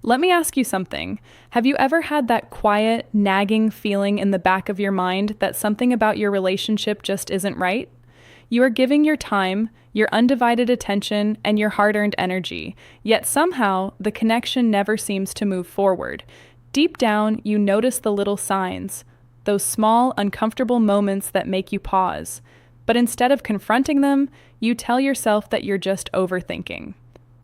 Let me ask you something. Have you ever had that quiet, nagging feeling in the back of your mind that something about your relationship just isn't right? You are giving your time, your undivided attention, and your hard-earned energy, yet somehow the connection never seems to move forward. Deep down, you notice the little signs, those small, uncomfortable moments that make you pause. But instead of confronting them, you tell yourself that you're just overthinking.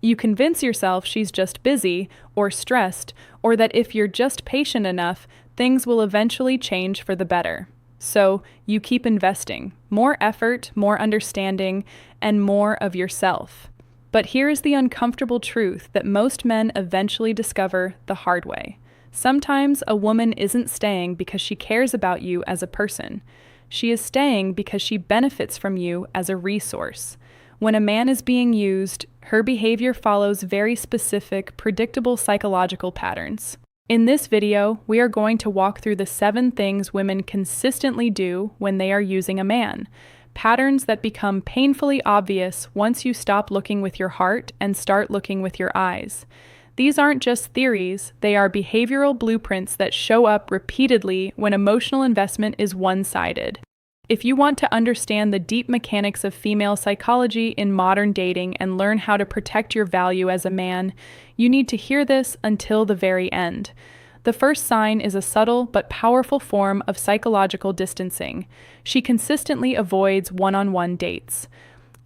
You convince yourself she's just busy or stressed, or that if you're just patient enough, things will eventually change for the better. So you keep investing more effort, more understanding, and more of yourself. But here's the uncomfortable truth that most men eventually discover the hard way. Sometimes a woman isn't staying because she cares about you as a person. She is staying because she benefits from you as a resource. When a man is being used, her behavior follows very specific, predictable psychological patterns. In this video, we are going to walk through the 7 things women consistently do when they are using a man. Patterns that become painfully obvious once you stop looking with your heart and start looking with your eyes. These aren't just theories, they are behavioral blueprints that show up repeatedly when emotional investment is one-sided. If you want to understand the deep mechanics of female psychology in modern dating and learn how to protect your value as a man, you need to hear this until the very end. The first sign is a subtle but powerful form of psychological distancing. She consistently avoids one-on-one dates.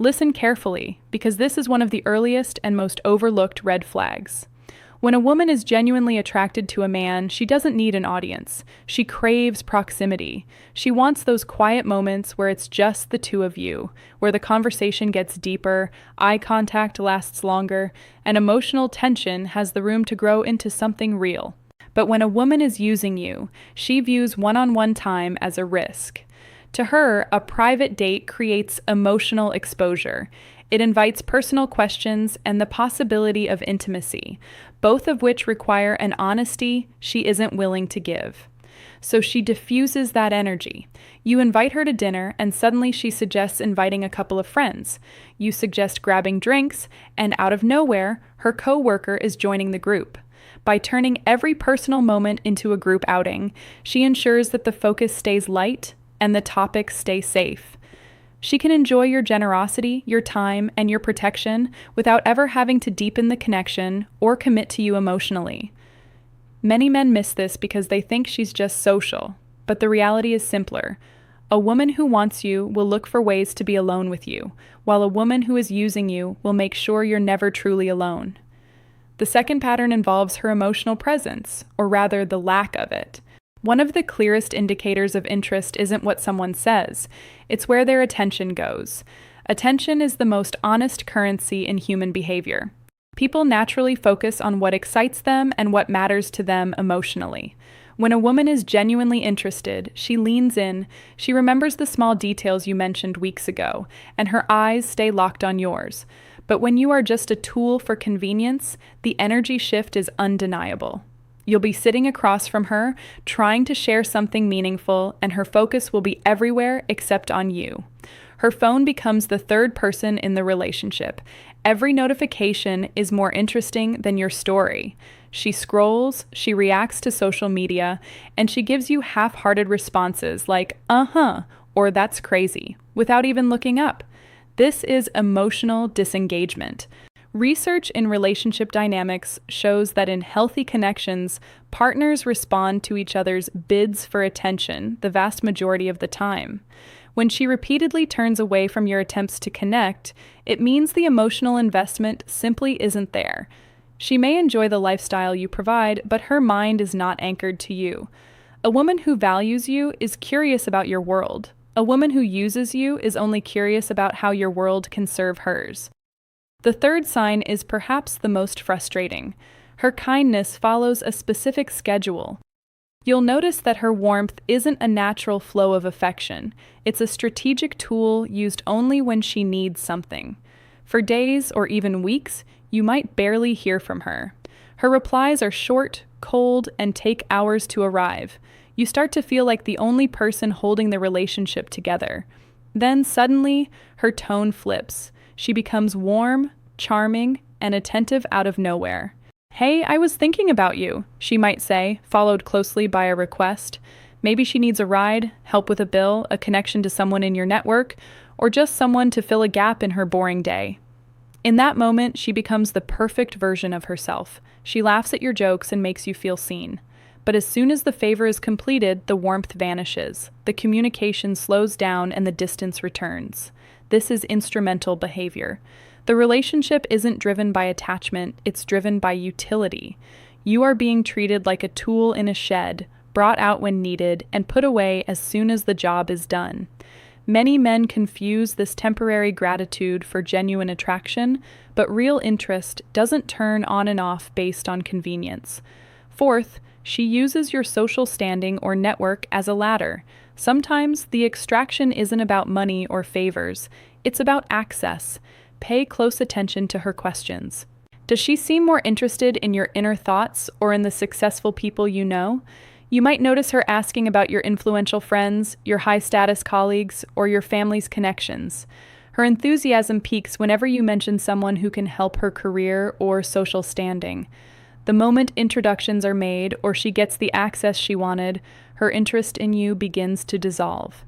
Listen carefully, because this is one of the earliest and most overlooked red flags. When a woman is genuinely attracted to a man, she doesn't need an audience. She craves proximity. She wants those quiet moments where it's just the two of you, where the conversation gets deeper, eye contact lasts longer, and emotional tension has the room to grow into something real. But when a woman is using you, she views one-on-one time as a risk. To her, a private date creates emotional exposure. It invites personal questions and the possibility of intimacy, both of which require an honesty she isn't willing to give. So she diffuses that energy. You invite her to dinner, and suddenly she suggests inviting a couple of friends. You suggest grabbing drinks, and out of nowhere, her coworker is joining the group. By turning every personal moment into a group outing, she ensures that the focus stays light and the topics stay safe. She can enjoy your generosity, your time, and your protection without ever having to deepen the connection or commit to you emotionally. Many men miss this because they think she's just social, but the reality is simpler. A woman who wants you will look for ways to be alone with you, while a woman who is using you will make sure you're never truly alone. The second pattern involves her emotional presence, or rather the lack of it. One of the clearest indicators of interest isn't what someone says, it's where their attention goes. Attention is the most honest currency in human behavior. People naturally focus on what excites them and what matters to them emotionally. When a woman is genuinely interested, she leans in, she remembers the small details you mentioned weeks ago, and her eyes stay locked on yours. But when you are just a tool for convenience, the energy shift is undeniable. You'll be sitting across from her, trying to share something meaningful, and her focus will be everywhere except on you. Her phone becomes the third person in the relationship. Every notification is more interesting than your story. She scrolls, she reacts to social media, and she gives you half-hearted responses like, uh-huh, or that's crazy, without even looking up. This is emotional disengagement. Research in relationship dynamics shows that in healthy connections, partners respond to each other's bids for attention the vast majority of the time. When she repeatedly turns away from your attempts to connect, it means the emotional investment simply isn't there. She may enjoy the lifestyle you provide, but her mind is not anchored to you. A woman who values you is curious about your world. A woman who uses you is only curious about how your world can serve hers. The third sign is perhaps the most frustrating. Her kindness follows a specific schedule. You'll notice that her warmth isn't a natural flow of affection. It's a strategic tool used only when she needs something. For days or even weeks, you might barely hear from her. Her replies are short, cold, and take hours to arrive. You start to feel like the only person holding the relationship together. Then suddenly, her tone flips. She becomes warm, charming, and attentive out of nowhere. "Hey, I was thinking about you," she might say, followed closely by a request. Maybe she needs a ride, help with a bill, a connection to someone in your network, or just someone to fill a gap in her boring day. In that moment, she becomes the perfect version of herself. She laughs at your jokes and makes you feel seen. But as soon as the favor is completed, the warmth vanishes. The communication slows down and the distance returns. This is instrumental behavior. The relationship isn't driven by attachment, it's driven by utility. You are being treated like a tool in a shed, brought out when needed, and put away as soon as the job is done. Many men confuse this temporary gratitude for genuine attraction, but real interest doesn't turn on and off based on convenience. Fourth, she uses your social standing or network as a ladder. Sometimes the extraction isn't about money or favors, it's about access. Pay close attention to her questions. Does she seem more interested in your inner thoughts or in the successful people you know? You might notice her asking about your influential friends, your high-status colleagues, or your family's connections. Her enthusiasm peaks whenever you mention someone who can help her career or social standing. The moment introductions are made or she gets the access she wanted, her interest in you begins to dissolve.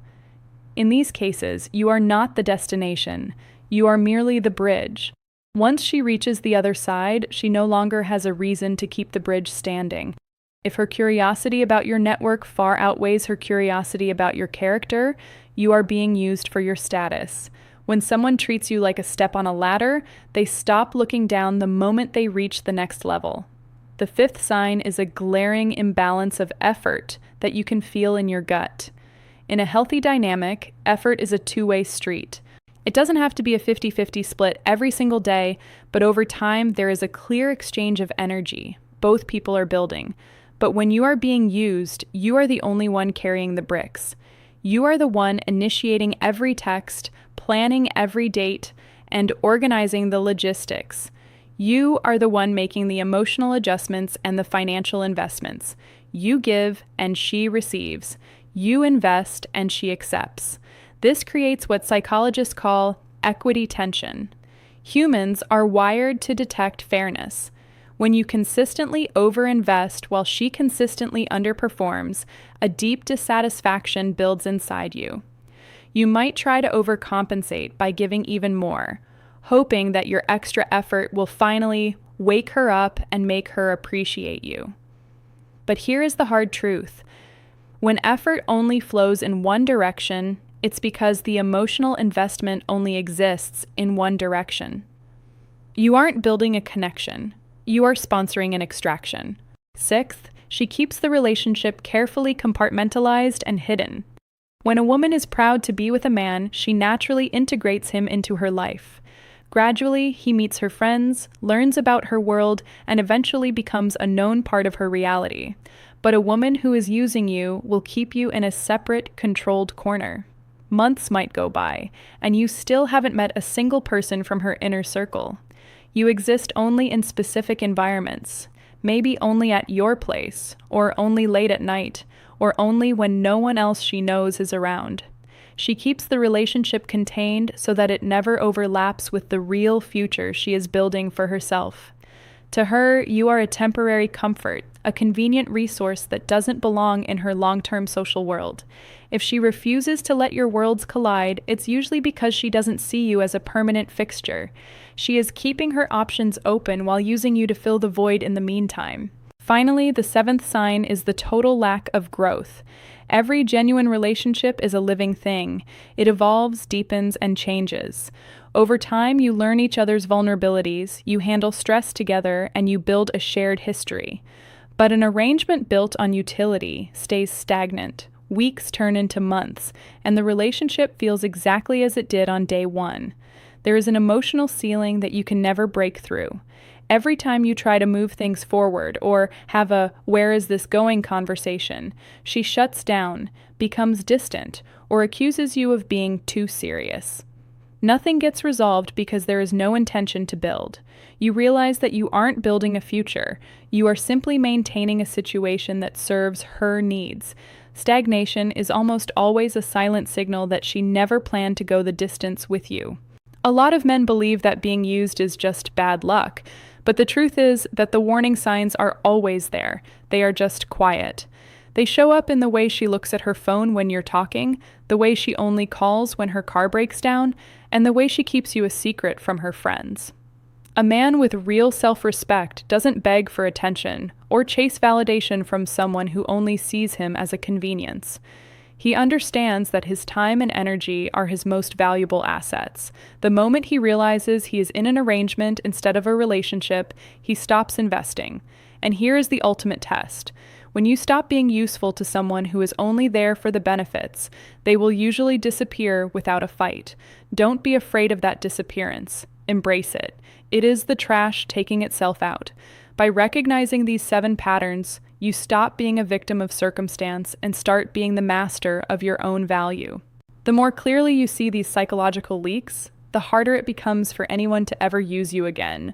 In these cases, you are not the destination. You are merely the bridge. Once she reaches the other side, she no longer has a reason to keep the bridge standing. If her curiosity about your network far outweighs her curiosity about your character, you are being used for your status. When someone treats you like a step on a ladder, they stop looking down the moment they reach the next level. The fifth sign is a glaring imbalance of effort that you can feel in your gut. In a healthy dynamic, effort is a two-way street. It doesn't have to be a 50-50 split every single day, but over time there is a clear exchange of energy. Both people are building. But when you are being used, you are the only one carrying the bricks. You are the one initiating every text, planning every date, and organizing the logistics. You are the one making the emotional adjustments and the financial investments. You give and she receives. You invest and she accepts. This creates what psychologists call equity tension. Humans are wired to detect fairness. When you consistently overinvest while she consistently underperforms, a deep dissatisfaction builds inside you. You might try to overcompensate by giving even more, hoping that your extra effort will finally wake her up and make her appreciate you. But here is the hard truth. When effort only flows in one direction, it's because the emotional investment only exists in one direction. You aren't building a connection. You are sponsoring an extraction. Sixth, she keeps the relationship carefully compartmentalized and hidden. When a woman is proud to be with a man, she naturally integrates him into her life. Gradually, he meets her friends, learns about her world, and eventually becomes a known part of her reality. But a woman who is using you will keep you in a separate, controlled corner. Months might go by, and you still haven't met a single person from her inner circle. You exist only in specific environments, maybe only at your place, or only late at night, or only when no one else she knows is around. She keeps the relationship contained so that it never overlaps with the real future she is building for herself. To her, you are a temporary comfort, a convenient resource that doesn't belong in her long-term social world. If she refuses to let your worlds collide, it's usually because she doesn't see you as a permanent fixture. She is keeping her options open while using you to fill the void in the meantime. Finally, the seventh sign is the total lack of growth. Every genuine relationship is a living thing. It evolves, deepens, and changes. Over time, you learn each other's vulnerabilities, you handle stress together, and you build a shared history. But an arrangement built on utility stays stagnant. Weeks turn into months, and the relationship feels exactly as it did on day one. There is an emotional ceiling that you can never break through. Every time you try to move things forward or have a "where is this going" conversation, she shuts down, becomes distant, or accuses you of being too serious. Nothing gets resolved because there is no intention to build. You realize that you aren't building a future. You are simply maintaining a situation that serves her needs. Stagnation is almost always a silent signal that she never planned to go the distance with you. A lot of men believe that being used is just bad luck, But the truth is that the warning signs are always there. They are just quiet. They show up in the way she looks at her phone when you're talking, the way she only calls when her car breaks down, and the way she keeps you a secret from her friends. A man with real self-respect doesn't beg for attention or chase validation from someone who only sees him as a convenience. He understands that his time and energy are his most valuable assets. The moment he realizes he is in an arrangement instead of a relationship, he stops investing. And here is the ultimate test. When you stop being useful to someone who is only there for the benefits, they will usually disappear without a fight. Don't be afraid of that disappearance. Embrace it. It is the trash taking itself out. By recognizing these 7 patterns, you stop being a victim of circumstance and start being the master of your own value. The more clearly you see these psychological leaks, the harder it becomes for anyone to ever use you again.